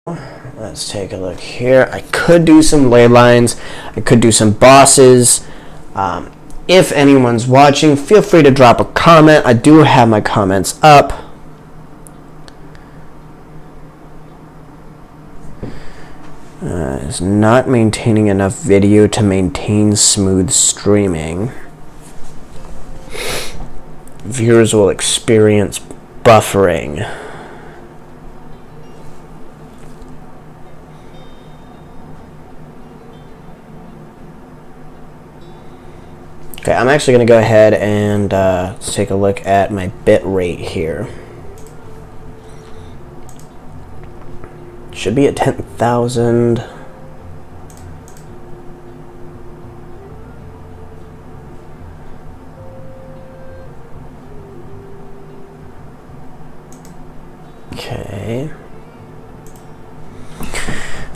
Let's take a look here. I could do some ley lines. I could do some bosses. If anyone's watching, feel free to drop a comment. I do have my comments up. It's not maintaining enough video to maintain smooth streaming. Viewers will experience buffering. Okay, I'm actually going to go ahead and let's take a look at my bit rate here. Should be at 10,000. Okay.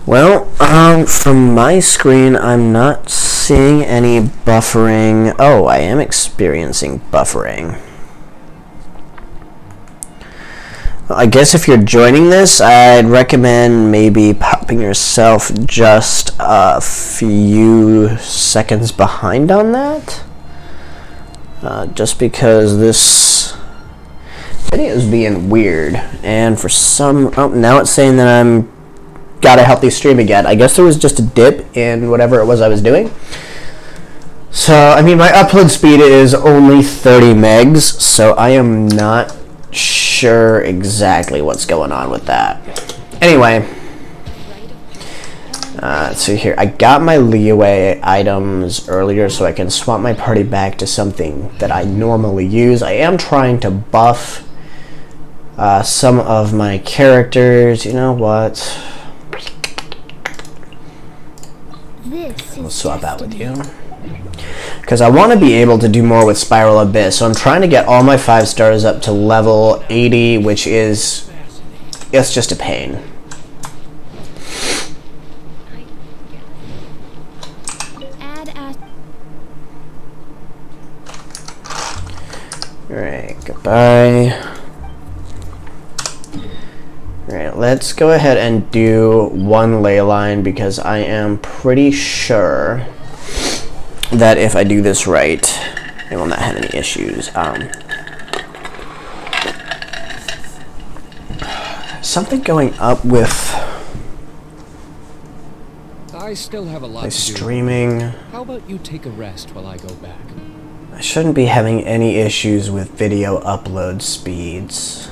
Well, from my screen, I'm not seeing any buffering. Oh, I am experiencing buffering. I guess if you're joining this, I'd recommend maybe popping yourself just a few seconds behind on that. Just because this video is being weird. And for some... Oh, now it's saying that I'm got a healthy stream again. I guess there was just a dip in whatever it was I was doing. So, I mean, my upload speed is only 30 megs, so I am not sure exactly what's going on with that. Anyway, let's see here. I got my leeway items earlier so I can swap my party back to something that I normally use. I am trying to buff some of my characters. You know what? We'll swap out with you. Because I want to be able to do more with Spiral Abyss. So I'm trying to get all my 5 stars up to level 80, which is... it's just a pain. Alright, goodbye. Alright, let's go ahead and do one ley line because I am pretty sure that if I do this right, I will not have any issues. Something going up with I still have a lot my to streaming. do. How about you take a rest while I go back? I shouldn't be having any issues with video upload speeds.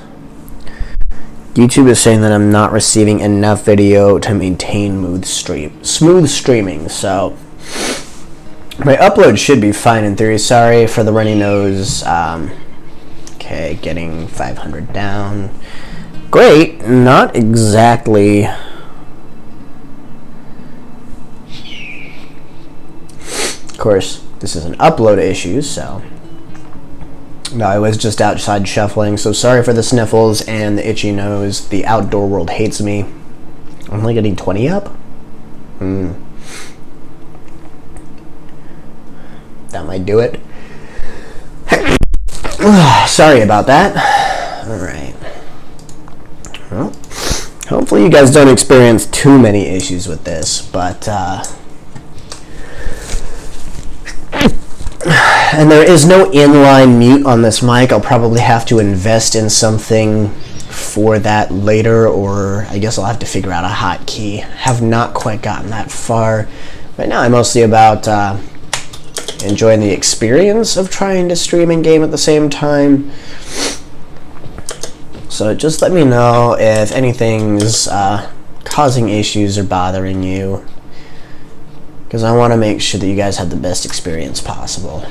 YouTube is saying that I'm not receiving enough video to maintain smooth streaming, so my upload should be fine in theory. Sorry for the runny nose. Okay, getting 500 down. Great, not exactly. Of course, this is an upload issue, so. No, I was just outside shuffling, so sorry for the sniffles and the itchy nose. The outdoor world hates me. I'm only getting 20 up? That might do it. Sorry about that. Alright. Well, hopefully you guys don't experience too many issues with this, but, and there is no inline mute on this mic. I'll probably have to invest in something for that later, or I guess I'll have to figure out a hotkey. Have not quite gotten that far. Right now I'm mostly about enjoying the experience of trying to stream and game at the same time. So just let me know if anything's causing issues or bothering you, because I want to make sure that you guys have the best experience possible.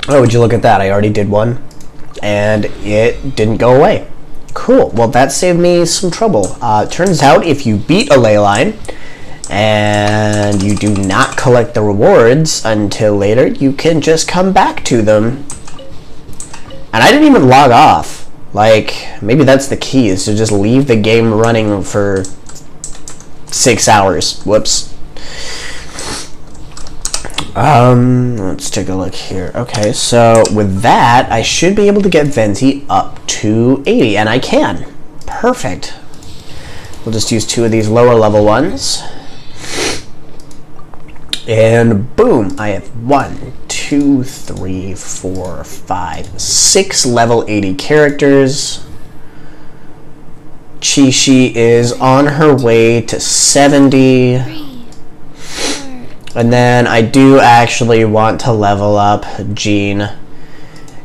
Oh, would you look at that? I already did one, and it didn't go away. Cool. Well, that saved me some trouble. Turns out if you beat a ley line, and you do not collect the rewards until later, you can just come back to them. And I didn't even log off. Like, maybe that's the key, is to just leave the game running for 6 hours. Whoops. Let's take a look here. Okay, so with that, I should be able to get Venti up to 80, and I can. Perfect. We'll just use 2 of these lower level ones. And boom, I have 1, 2, 3, 4, 5, 6 level 80 characters. Chi-Chi is on her way to 70. And then I do actually want to level up Jean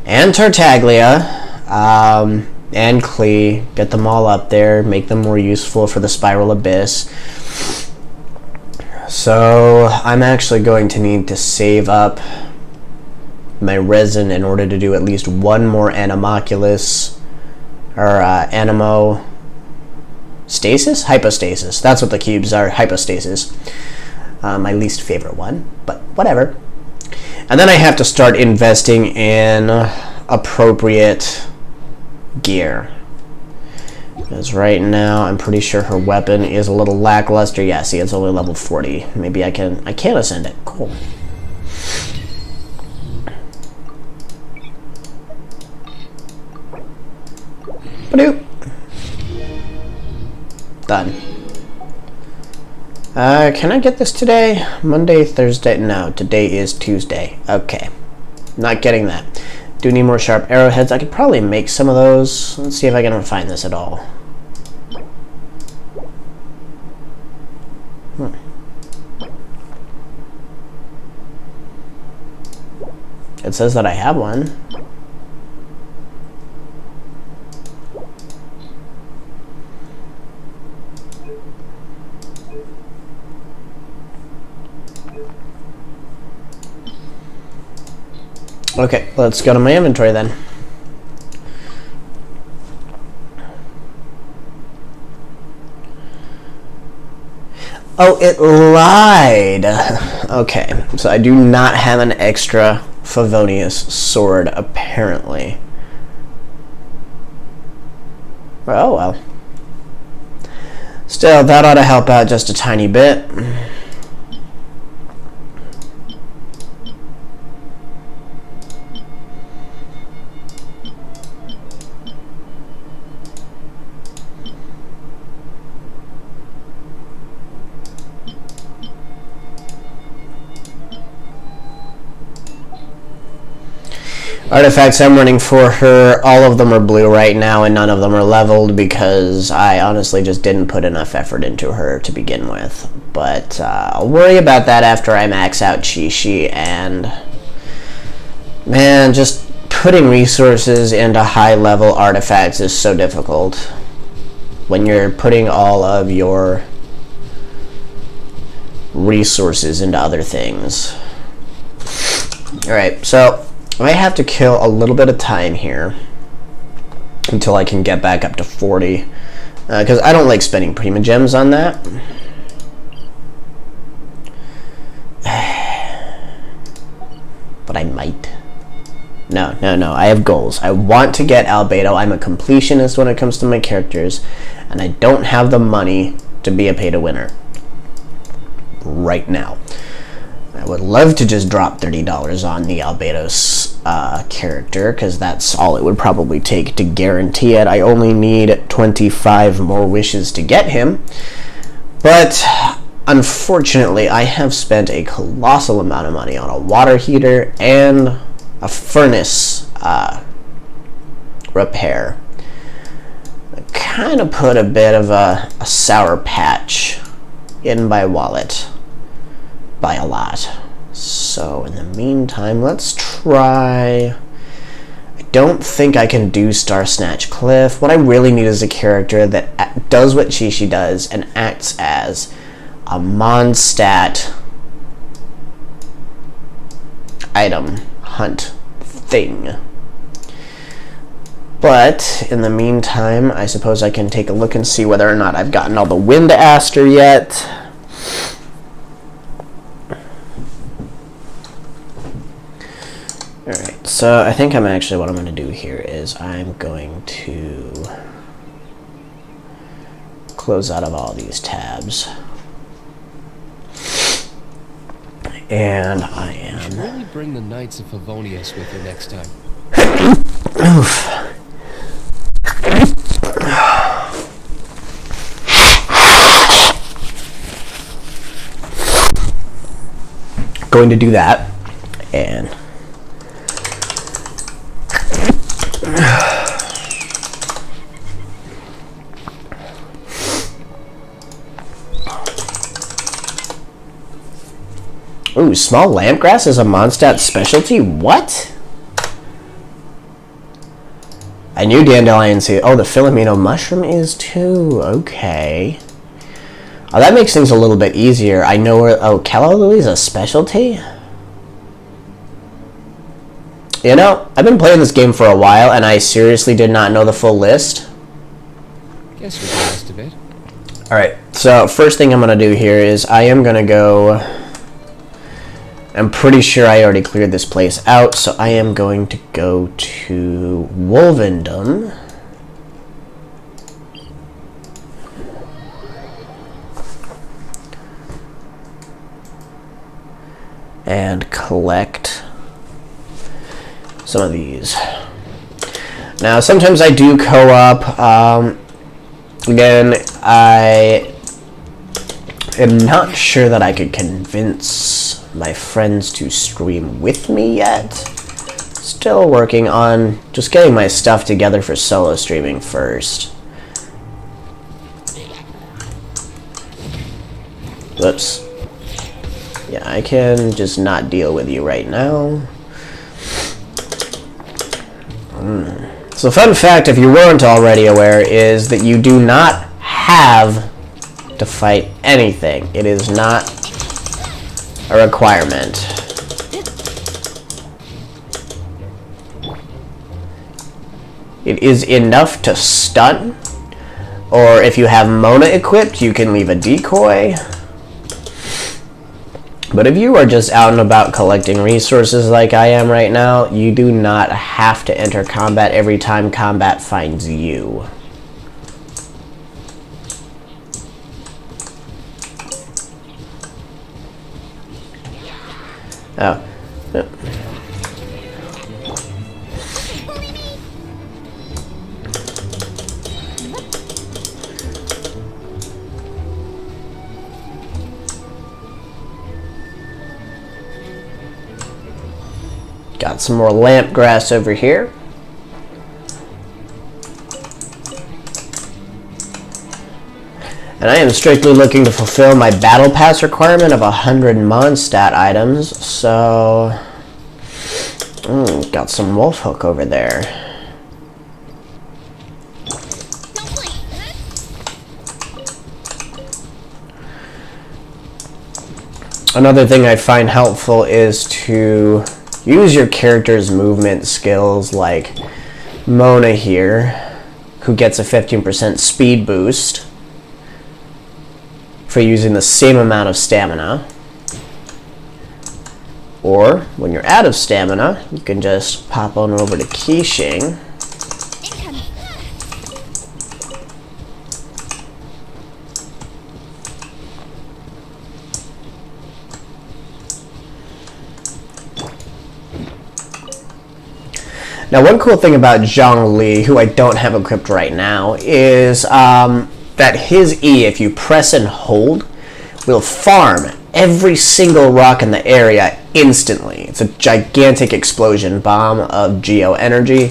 and Tartaglia and Klee. Get them all up there, make them more useful for the Spiral Abyss. So I'm actually going to need to save up my resin in order to do at least one more Animoculus, or Animo Stasis? Hypostasis. That's what the cubes are, hypostasis. My least favorite one, but whatever. And then I have to start investing in appropriate gear. Because right now, I'm pretty sure her weapon is a little lackluster. Yeah, see, it's only level 40. Maybe I can ascend it. Cool. Ba-doop. Done. Can I get this today? Monday, Thursday? No, today is Tuesday. Okay. Not getting that. Do need more sharp arrowheads. I could probably make some of those. Let's see if I can refine this at all. It says that I have one. Okay, let's go to my inventory then. Oh, it lied! Okay, so I do not have an extra Favonius sword, apparently. Oh well. Still, that ought to help out just a tiny bit. Artifacts I'm running for her, all of them are blue right now and none of them are leveled because I honestly just didn't put enough effort into her to begin with. But I'll worry about that after I max out Chi-Chi, and man, just putting resources into high level artifacts is so difficult when you're putting all of your resources into other things. Alright, so I have to kill a little bit of time here until I can get back up to 40, because I don't like spending Prima Gems on that. But I might. No, I have goals. I want to get Albedo. I'm a completionist when it comes to my characters, and I don't have the money to be a pay-to-winner right now. I would love to just drop $30 on the Albedo's character, because that's all it would probably take to guarantee it. I only need 25 more wishes to get him. But unfortunately, I have spent a colossal amount of money on a water heater and a furnace repair. I kind of put a bit of a sour patch in my wallet. By a lot. So in the meantime, let's try. I don't think I can do Star Snatch Cliff. What I really need is a character that does what Chi-Chi does and acts as a Mondstadt item hunt thing. But in the meantime, I suppose I can take a look and see whether or not I've gotten all the Wind Aster yet. Alright, so I think what I'm going to do here is I'm going to close out of all these tabs. And I am... Really bring the Knights of Favonius with you next time. Oof. going to do that. And ooh, small lampgrass is a Mondstadt specialty? What? I knew dandelion seed. Oh, the Filomeno mushroom is too. Okay. Oh, that makes things a little bit easier. I know where... Oh, Calla Lily is a specialty? You know, I've been playing this game for a while, and I seriously did not know the full list. Guess we can rest a bit. Alright, so first thing I'm going to do here is I am going to go... I'm pretty sure I already cleared this place out, so I am going to go to Wolvendom. And collect some of these. Now, sometimes I do co-op. Again, I am not sure that I could convince my friends to stream with me yet. Still working on just getting my stuff together for solo streaming first. Whoops. Yeah, I can just not deal with you right now. So fun fact, if you weren't already aware, is that you do not have to fight anything. It is not a requirement. It is enough to stun, or if you have Mona equipped, you can leave a decoy. But if you are just out and about collecting resources like I am right now, you do not have to enter combat every time combat finds you. Oh. Got some more lamp grass over here. And I am strictly looking to fulfill my battle pass requirement of 100 Mondstadt items, so... got some wolf hook over there. Another thing I find helpful is to use your character's movement skills, like Mona here, who gets a 15% speed boost for using the same amount of stamina. Or, when you're out of stamina, you can just pop on over to Keishing. Now, one cool thing about Zhongli, who I don't have equipped right now, is that his E, if you press and hold, will farm every single rock in the area instantly. It's a gigantic explosion bomb of geo energy,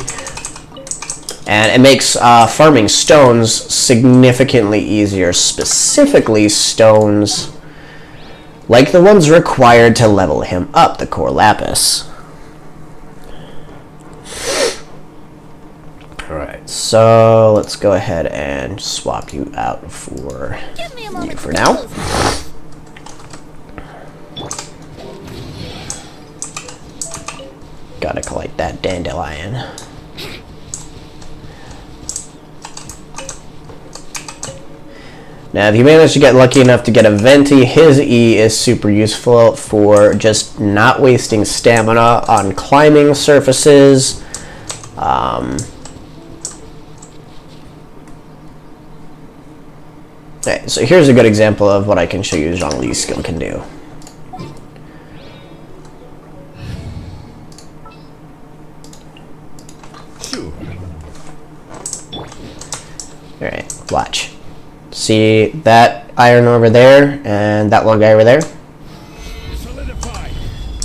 and it makes farming stones significantly easier, specifically stones like the ones required to level him up, the core lapis. Alright, so let's go ahead and swap you out for you for now. Gotta collect that dandelion. Now, if you manage to get lucky enough to get a Venti, his E is super useful for just not wasting stamina on climbing surfaces. Okay, so here's a good example of what I can show you Zhongli's skill can do. Alright, watch. See that iron over there and that little guy over there?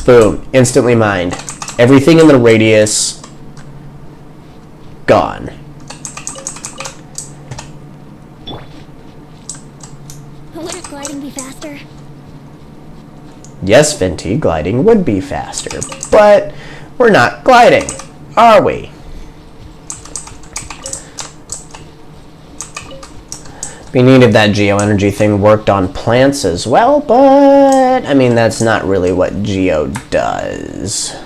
Boom. Instantly mined. Everything in the radius gone. Wouldn't gliding be faster? Yes, Venti, gliding would be faster, but we're not gliding, are we? We needed that geoenergy thing worked on plants as well, but I mean, that's not really what geo does.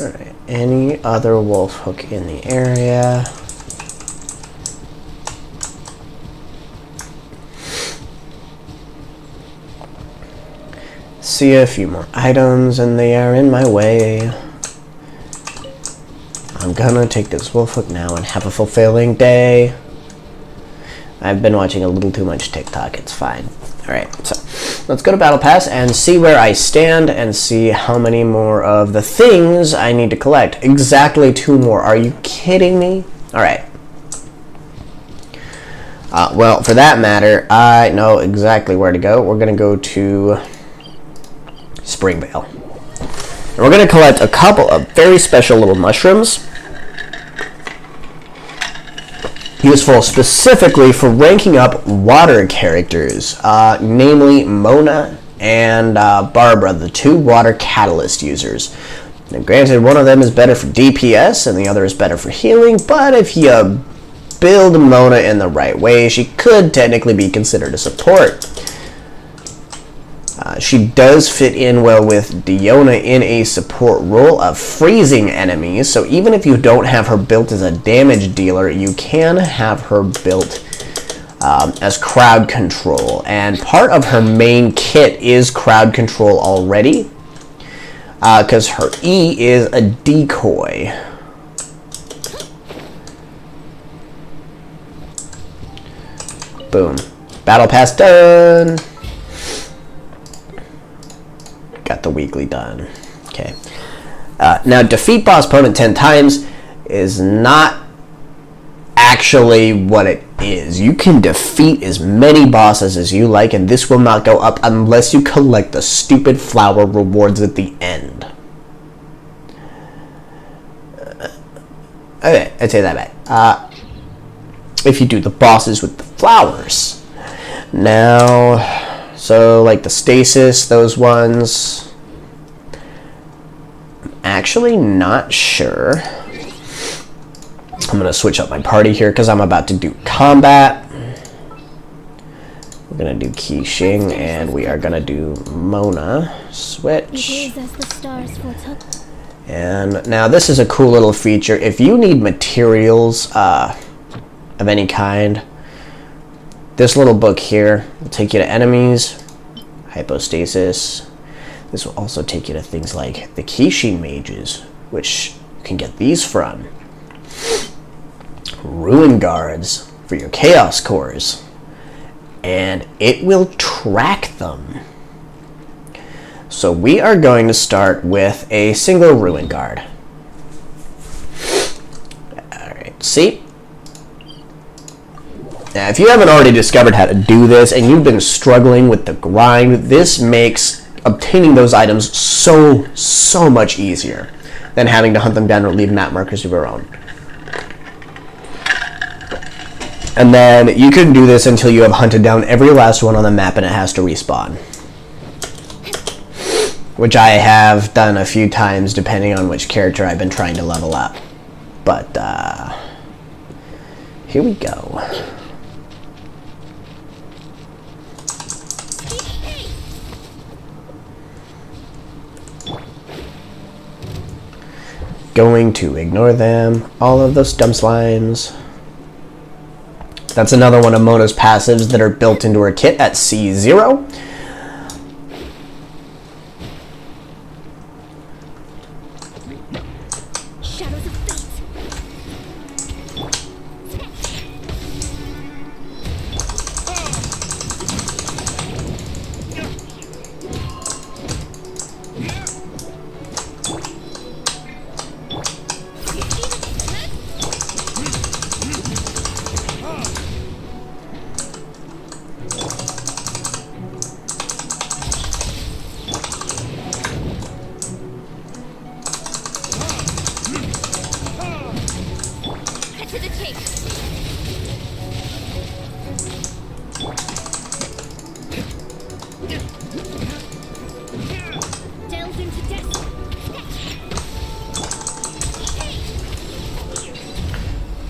Alright, any other wolf hook in the area? See a few more items and they are in my way. I'm gonna take this wolf hook now and have a fulfilling day. I've been watching a little too much TikTok, it's fine. Alright, so let's go to Battle Pass and see where I stand and see how many more of the things I need to collect. Exactly 2 more. Are you kidding me? Alright. Well, for that matter, I know exactly where to go. We're going to go to Springvale. And we're going to collect a couple of very special little mushrooms. Useful specifically for ranking up water characters, namely Mona and Barbara, the 2 water catalyst users. Now, granted, one of them is better for DPS and the other is better for healing, but if you build Mona in the right way, she could technically be considered a support. She does fit in well with Diona in a support role of freezing enemies, so even if you don't have her built as a damage dealer, you can have her built as crowd control. And part of her main kit is crowd control already, because her E is a decoy. Boom. Battle Pass done. Got the weekly done. Okay. Now, defeat boss opponent 10 times is not actually what it is. You can defeat as many bosses as you like, and this will not go up unless you collect the stupid flower rewards at the end. Okay, I'd say that back. If you do the bosses with the flowers. Now... So, like the stasis, those ones. I'm actually not sure. I'm going to switch up my party here because I'm about to do combat. We're going to do Qixing and we are going to do Mona. Switch. And now this is a cool little feature. If you need materials of any kind, this little book here will take you to enemies, hypostasis. This will also take you to things like the Qixing mages, which you can get these from. Ruin guards for your chaos cores. And it will track them. So we are going to start with a single ruin guard. Alright, see? Now, if you haven't already discovered how to do this and you've been struggling with the grind, this makes obtaining those items so much easier than having to hunt them down or leave map markers of your own. And then you can do this until you have hunted down every last one on the map and it has to respawn. Which I have done a few times depending on which character I've been trying to level up. But, here we go. Going to ignore them. All of those dumb slimes. That's another one of Mona's passives that are built into her kit at C0.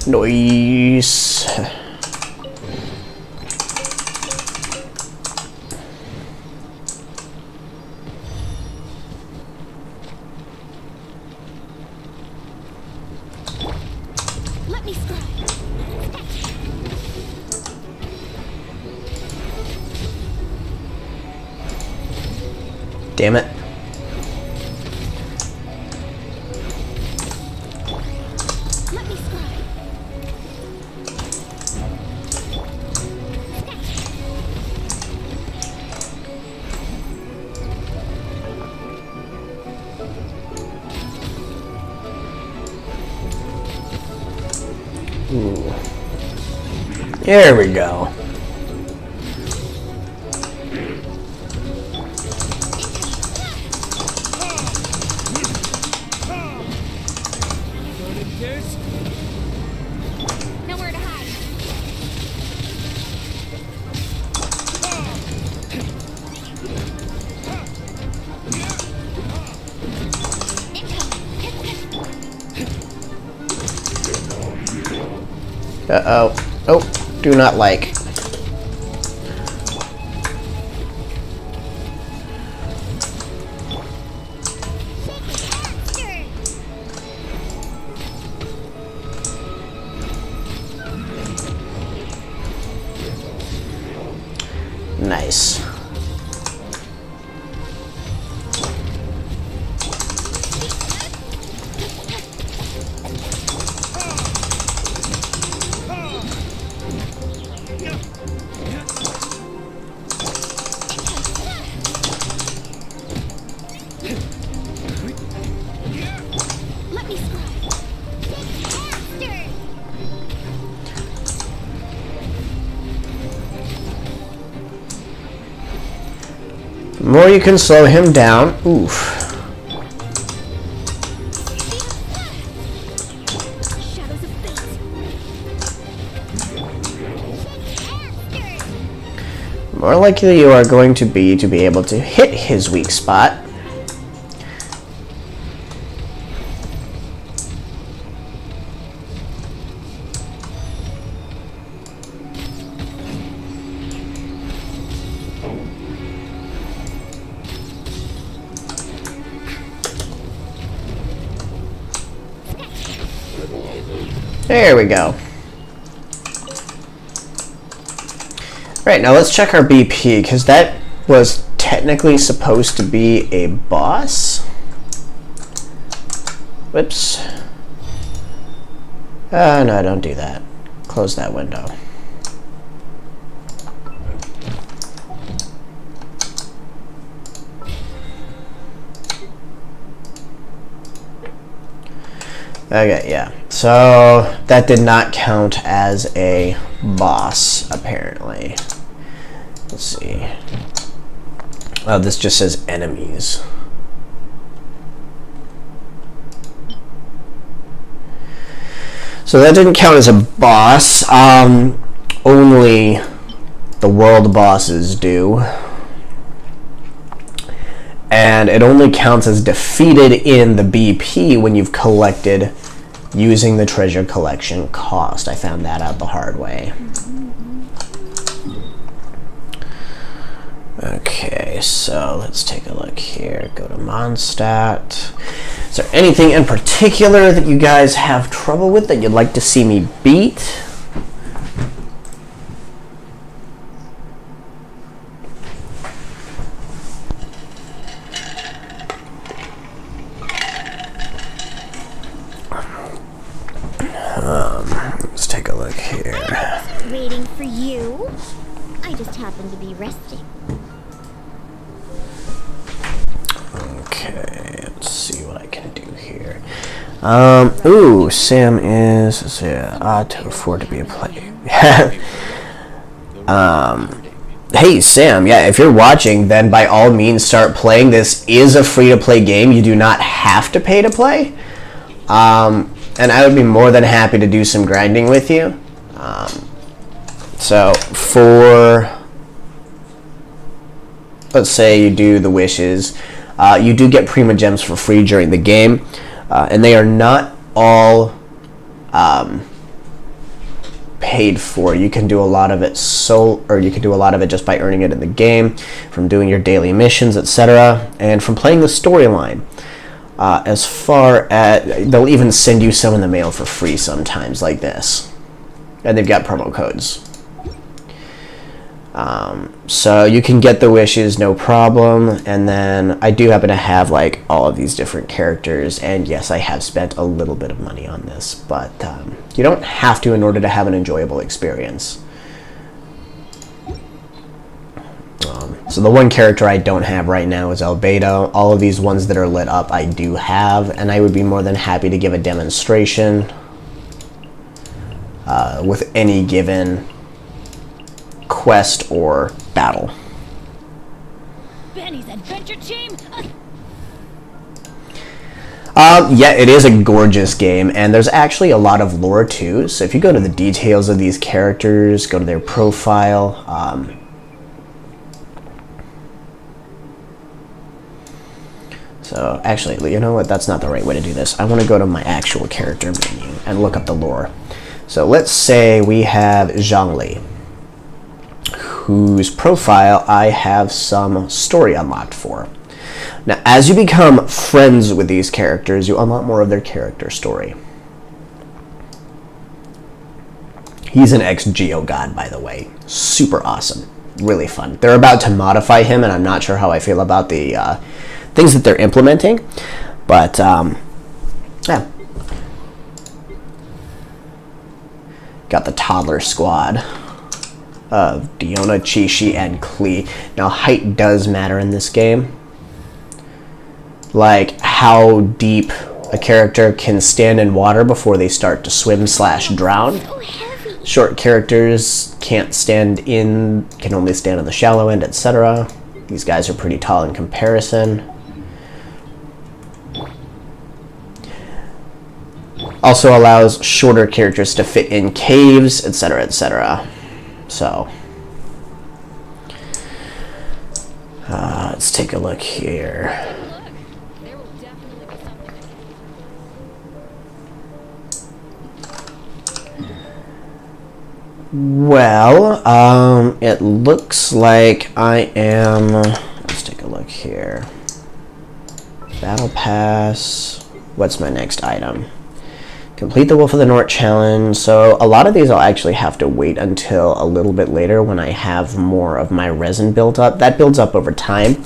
Nice. Let me scry. Damn it. Let me scry. Ooh. There we go. Nowhere to hide. Uh-oh. Oh, do not like. Nice. Let me scry. Faster. The more you can slow him down. Oof. Shadows of fate. Faster. More likely you are going to be able to hit his weak spot. There we go. Right, now let's check our BP, because that was technically supposed to be a boss. Whoops. No, don't do that. Close that window. Okay, yeah. So that did not count as a boss, apparently. Let's see. Oh, this just says enemies. So that didn't count as a boss. Only the world bosses do. And it only counts as defeated in the BP when you've collected using the treasure collection cost. I found that out the hard way. Okay, so let's take a look here. Go to Mondstadt. Is there anything in particular that you guys have trouble with that you'd like to see me beat? Let's take a look here. Waiting for you. I just happened to be resting. Okay, let's see what I can do here. Ooh, Sam is to afford to be a player. Hey Sam, yeah, if you're watching, then by all means start playing. This is a free-to-play game. You do not have to pay to play. And I would be more than happy to do some grinding with you. So for, let's say you do the wishes, you do get Prima Gems for free during the game, and they are not all paid for. You can do a lot of it you can do a lot of it just by earning it in the game, from doing your daily missions, etc., and from playing the storyline. As far as they'll even send you some in the mail for free sometimes, like this, and they've got promo codes. So you can get the wishes, no problem. And then I do happen to have like all of these different characters, and yes, I have spent a little bit of money on this, but you don't have to in order to have an enjoyable experience. So the one character I don't have right now is Albedo. All of these ones that are lit up I do have, and I would be more than happy to give a demonstration with any given quest or battle. Benny's adventure team. Yeah, it is a gorgeous game, and there's actually a lot of lore too. So if you go to the details of these characters, go to their profile, so actually, you know what? That's not the right way to do this. I want to go to my actual character menu and look up the lore. So let's say we have Zhongli, whose profile I have some story unlocked for. Now, as you become friends with these characters, you unlock more of their character story. He's an ex-Geo god, by the way. Super awesome. Really fun. They're about to modify him, and I'm not sure how I feel about the things that they're implementing. But, yeah. Got the toddler squad of Diona, Chi-Chi, and Klee. Now, height does matter in this game. Like, how deep a character can stand in water before they start to swim/drown. Short characters can only stand on the shallow end, etc. These guys are pretty tall in comparison. Also allows shorter characters to fit in caves, etc., etc. So, let's take a look here. Well, it looks like I am, let's take a look here. Battle Pass, what's my next item? Complete the Wolf of the North challenge. So a lot of these I'll actually have to wait until a little bit later when I have more of my resin built up. That builds up over time.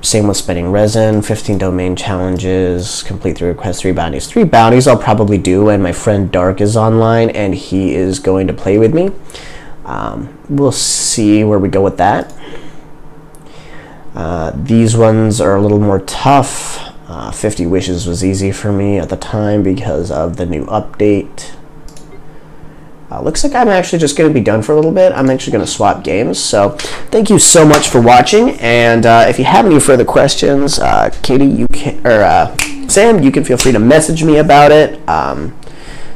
Same with spending resin. 15 domain challenges. Complete 3 requests, 3 bounties. 3 bounties I'll probably do when my friend Dark is online and he is going to play with me. We'll see where we go with that. These ones are a little more tough. 50 wishes was easy for me at the time because of the new update. Looks like I'm actually just going to be done for a little bit. I'm actually going to swap games. So thank you so much for watching. And if you have any further questions, Katie, you can, or Sam, you can feel free to message me about it.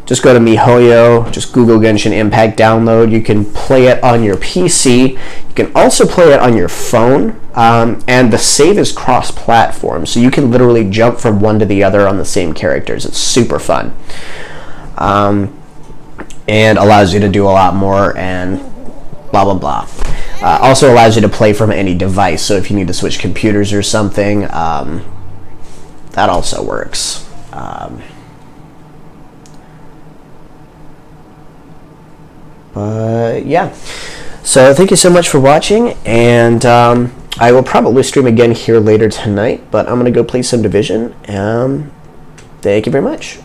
Just go to MiHoYo, just Google Genshin Impact, download. You can play it on your PC. You can also play it on your phone. And the save is cross-platform, so you can literally jump from one to the other on the same characters. It's super fun. And allows you to do a lot more and blah, blah, blah. Also allows you to play from any device, so if you need to switch computers or something, that also works. But yeah, so thank you so much for watching, and I will probably stream again here later tonight, but I'm going to go play some Division. Thank you very much.